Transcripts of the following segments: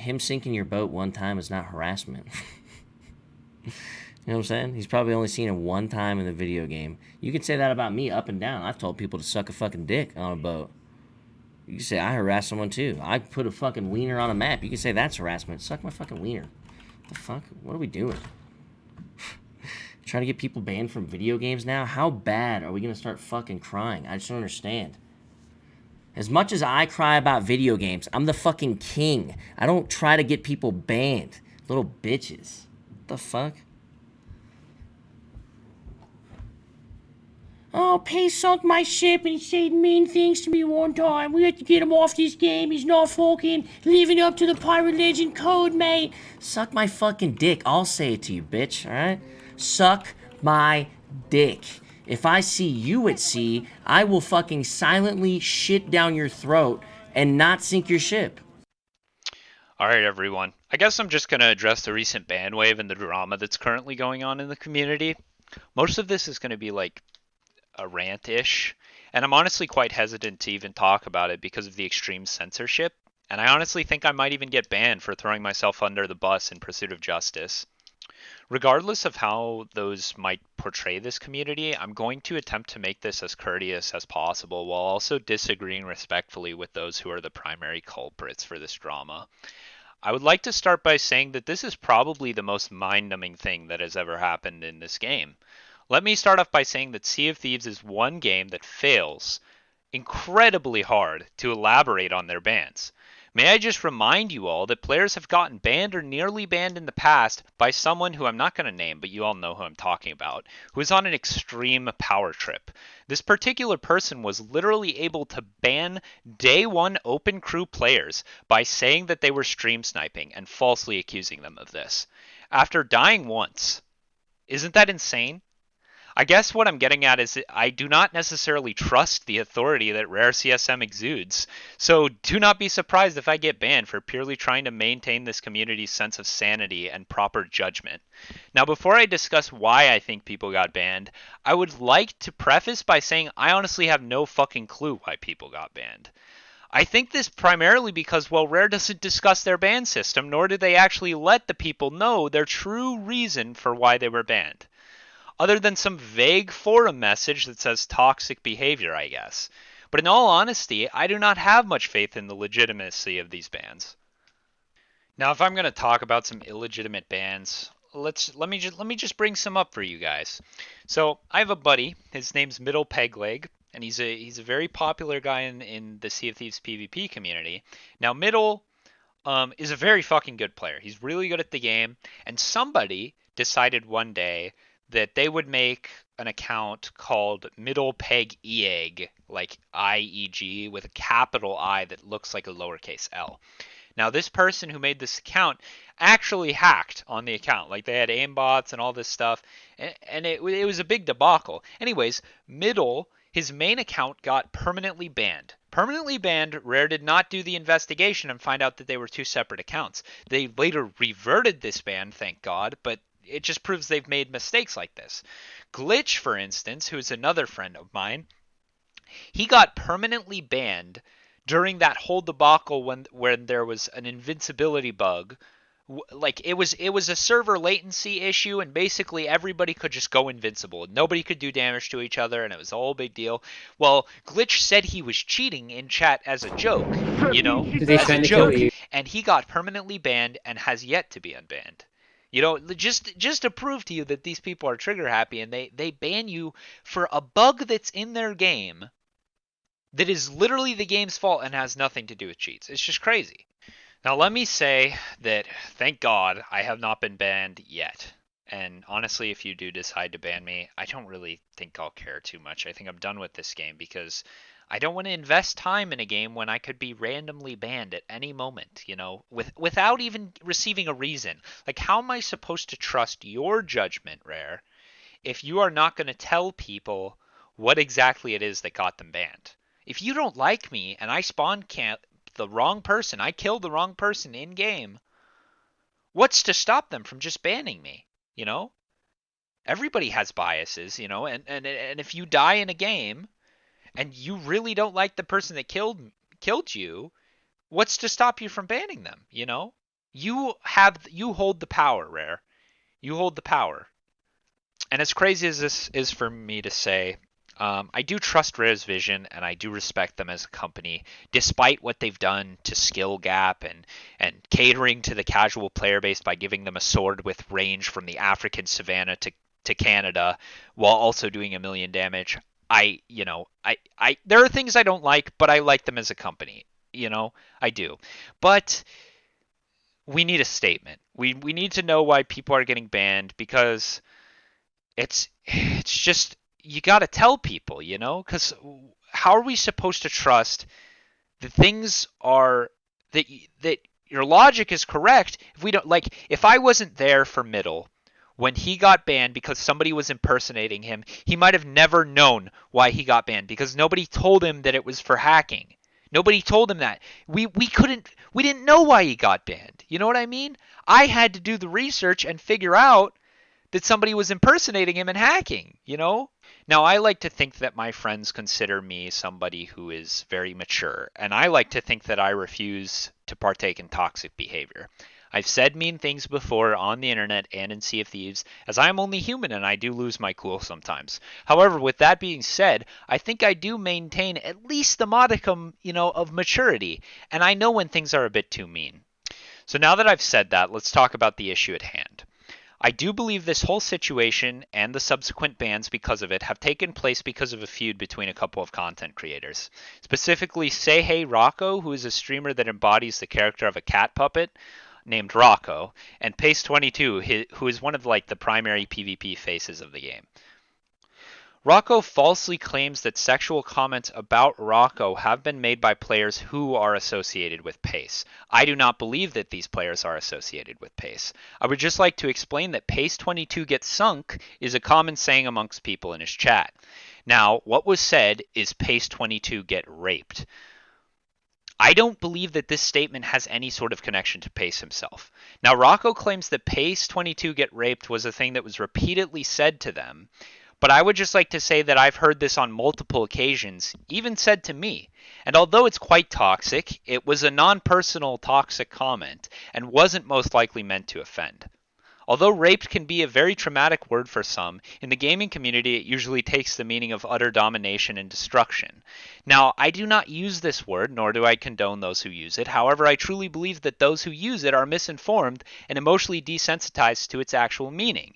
him sinking your boat one time is not harassment. You know what I'm saying? He's probably only seen it one time in the video game. You can say that about me up and down. I've told people to suck a fucking dick on a boat. You can say I harass someone too. I put a fucking wiener on a map. You can say that's harassment. Suck my fucking wiener. The fuck? What are we doing? Trying to get people banned from video games now? How bad are we gonna start fucking crying? I just don't understand. As much as I cry about video games, I'm the fucking king. I don't try to get people banned. Little bitches. What the fuck? Oh, Pace sunk my ship and he said mean things to me one time. We have to get him off this game. He's not fucking living up to the Pirate Legend code, mate. Suck my fucking dick. I'll say it to you, bitch, alright? Suck my dick. If I see you at sea, I will fucking silently shit down your throat and not sink your ship. Alright, everyone. I guess I'm just going to address the recent ban wave and the drama that's currently going on in the community. Most of this is going to be like a rant-ish, and I'm honestly quite hesitant to even talk about it because of the extreme censorship, and I honestly think I might even get banned for throwing myself under the bus in pursuit of justice. Regardless of how those might portray this community, I'm going to attempt to make this as courteous as possible while also disagreeing respectfully with those who are the primary culprits for this drama. I would like to start by saying that this is probably the most mind-numbing thing that has ever happened in this game. Let me start off by saying that Sea of Thieves is one game that fails incredibly hard to elaborate on their bans. May I just remind you all that players have gotten banned or nearly banned in the past by someone who I'm not going to name, but you all know who I'm talking about, who is on an extreme power trip. This particular person was literally able to ban day one open crew players by saying that they were stream sniping and falsely accusing them of this. After dying once. Isn't that insane? I guess what I'm getting at is that I do not necessarily trust the authority that Rare CSM exudes, so do not be surprised if I get banned for purely trying to maintain this community's sense of sanity and proper judgment. Now, before I discuss why I think people got banned, I would like to preface by saying I honestly have no fucking clue why people got banned. I think this primarily because, well, Rare doesn't discuss their ban system, nor do they actually let the people know their true reason for why they were banned. Other than some vague forum message that says toxic behavior, I guess. But in all honesty, I do not have much faith in the legitimacy of these bans. Now, if I'm going to talk about some illegitimate bans, let me just bring some up for you guys. So I have a buddy. His name's Middle Peg Leg, and he's a very popular guy in the Sea of Thieves PvP community. Now, Middle is a very fucking good player. He's really good at the game, and somebody decided one day that they would make an account called Middle Peg EEG, like IEG, with a capital I that looks like a lowercase l. Now, this person who made this account actually hacked on the account. Like, they had aimbots and all this stuff, and it was a big debacle. Anyways, Middle, his main account got permanently banned. Permanently banned, Rare did not do the investigation and find out that they were two separate accounts. They later reverted this ban, thank God, but it just proves they've made mistakes like this. Glitch, for instance, who is another friend of mine, he got permanently banned during that whole debacle when there was an invincibility bug. Like, it was a server latency issue, and basically everybody could just go invincible. Nobody could do damage to each other, and it was a whole big deal. Well, Glitch said he was cheating in chat as a joke, as a joke, and he got permanently banned and has yet to be unbanned. Just to prove to you that these people are trigger happy, and they ban you for a bug that's in their game that is literally the game's fault and has nothing to do with cheats. It's just crazy. Now, let me say that, thank God, I have not been banned yet. And honestly, if you do decide to ban me, I don't really think I'll care too much. I think I'm done with this game because I don't want to invest time in a game when I could be randomly banned at any moment, without even receiving a reason. Like, how am I supposed to trust your judgment, Rare, if you are not going to tell people what exactly it is that got them banned? If you don't like me and I spawn camp the wrong person, I killed the wrong person in game, what's to stop them from just banning me? Everybody has biases, and if you die in a game and you really don't like the person that killed you, what's to stop you from banning them, You hold the power, Rare. You hold the power. And as crazy as this is for me to say, I do trust Rare's vision and I do respect them as a company, despite what they've done to skill gap and catering to the casual player base by giving them a sword with range from the African savannah to Canada, while also doing a million damage. I there are things I don't like, but I like them as a company. I do. But we need a statement. We need to know why people are getting banned because it's just you got to tell people, because how are we supposed to trust that things are that your logic is correct if we don't like if I wasn't there for middle when he got banned because somebody was impersonating him, he might have never known why he got banned because nobody told him that it was for hacking. Nobody told him that. We didn't know why he got banned. You know what I mean? I had to do the research and figure out that somebody was impersonating him and hacking. Now, I like to think that my friends consider me somebody who is very mature, and I like to think that I refuse to partake in toxic behavior. I've said mean things before on the internet and in Sea of Thieves, as I am only human and I do lose my cool sometimes. However, with that being said, I think I do maintain at least the modicum, of maturity, and I know when things are a bit too mean. So now that I've said that, let's talk about the issue at hand. I do believe this whole situation and the subsequent bans because of it have taken place because of a feud between a couple of content creators. Specifically, Say Hey Rocco, who is a streamer that embodies the character of a cat puppet named Rocco, and Pace22, who is one of the primary PvP faces of the game. Rocco falsely claims that sexual comments about Rocco have been made by players who are associated with Pace. I do not believe that these players are associated with Pace. I would just like to explain that Pace22 gets sunk is a common saying amongst people in his chat. Now, what was said is Pace22 get raped. I don't believe that this statement has any sort of connection to Pace himself. Now, Rocco claims that Pace22 get raped was a thing that was repeatedly said to them, but I would just like to say that I've heard this on multiple occasions, even said to me. And although it's quite toxic, it was a non-personal toxic comment and wasn't most likely meant to offend. Although raped can be a very traumatic word for some, in the gaming community it usually takes the meaning of utter domination and destruction. Now, I do not use this word, nor do I condone those who use it. However, I truly believe that those who use it are misinformed and emotionally desensitized to its actual meaning.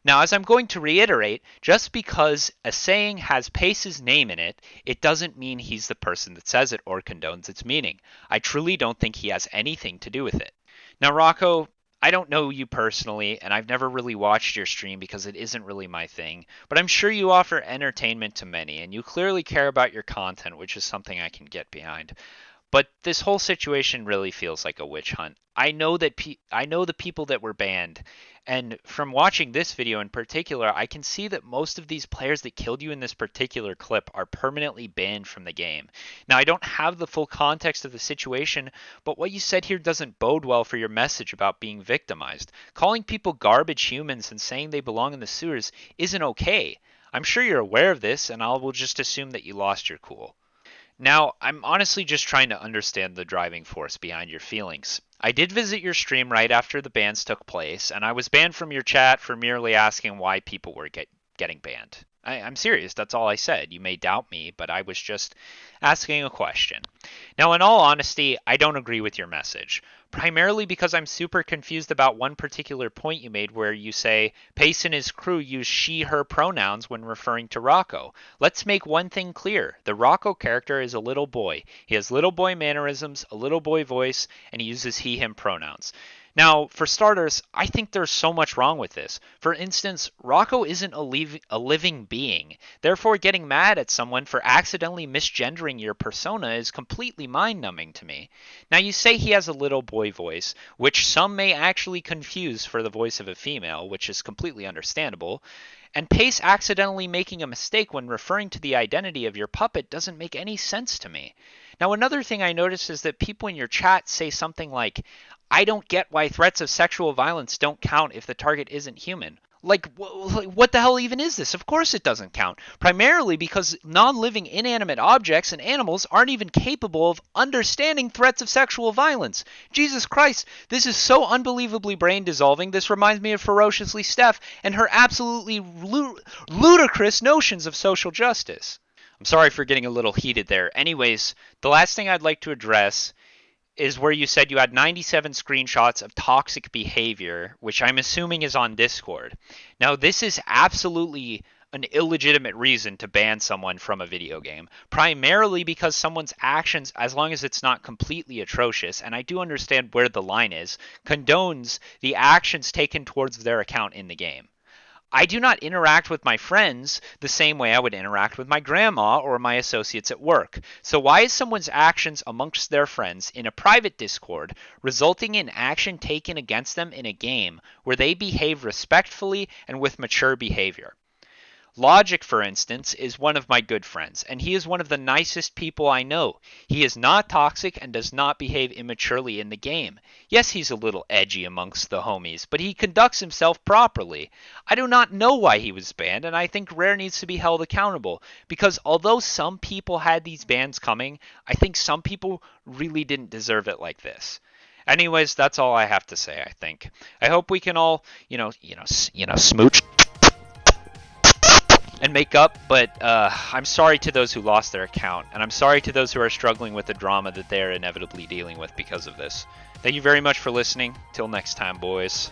Now, as I'm going to reiterate, just because a saying has Pace's name in it, it doesn't mean he's the person that says it or condones its meaning. I truly don't think he has anything to do with it. Now, Rocco, I don't know you personally, and I've never really watched your stream because it isn't really my thing, but I'm sure you offer entertainment to many, and you clearly care about your content, which is something I can get behind. But this whole situation really feels like a witch hunt. I know the people that were banned, and from watching this video in particular, I can see that most of these players that killed you in this particular clip are permanently banned from the game. Now, I don't have the full context of the situation, but what you said here doesn't bode well for your message about being victimized. Calling people garbage humans and saying they belong in the sewers isn't okay. I'm sure you're aware of this, and I will just assume that you lost your cool. Now, I'm honestly just trying to understand the driving force behind your feelings. I did visit your stream right after the bans took place, and I was banned from your chat for merely asking why people were getting banned. I'm serious, that's all I said. You may doubt me, but I was just asking a question. Now, in all honesty, I don't agree with your message, primarily because I'm super confused about one particular point you made where you say Pace and his crew use she, her pronouns when referring to Rocco. Let's make one thing clear. The Rocco character is a little boy. He has little boy mannerisms, a little boy voice, and he uses he, him pronouns. Now, for starters, I think there's so much wrong with this. For instance, Rocco isn't a living being. Therefore, getting mad at someone for accidentally misgendering your persona is completely mind-numbing to me. Now, you say he has a little boy voice, which some may actually confuse for the voice of a female, which is completely understandable. And Pace accidentally making a mistake when referring to the identity of your puppet doesn't make any sense to me. Now, another thing I noticed is that people in your chat say something like, I don't get why threats of sexual violence don't count if the target isn't human. Like, what the hell even is this? Of course it doesn't count. Primarily because non-living inanimate objects and animals aren't even capable of understanding threats of sexual violence. Jesus Christ, this is so unbelievably brain-dissolving. This reminds me of Ferociously Steph and her absolutely ludicrous notions of social justice. I'm sorry for getting a little heated there. Anyways, the last thing I'd like to address is where you said you had 97 screenshots of toxic behavior, which I'm assuming is on Discord. Now, this is absolutely an illegitimate reason to ban someone from a video game, primarily because someone's actions, as long as it's not completely atrocious, and I do understand where the line is, condones the actions taken towards their account in the game. I do not interact with my friends the same way I would interact with my grandma or my associates at work. So why is someone's actions amongst their friends in a private Discord resulting in action taken against them in a game where they behave respectfully and with mature behavior? Logic, for instance, is one of my good friends, and he is one of the nicest people I know. He is not toxic and does not behave immaturely in the game. Yes, he's a little edgy amongst the homies, but he conducts himself properly. I do not know why he was banned, and I think Rare needs to be held accountable, because although some people had these bans coming, I think some people really didn't deserve it like this. Anyways, that's all I have to say, I think. I hope we can all, smooch and make up, but I'm sorry to those who lost their account, and I'm sorry to those who are struggling with the drama that they are inevitably dealing with because of this. Thank you very much for listening. Till next time, boys.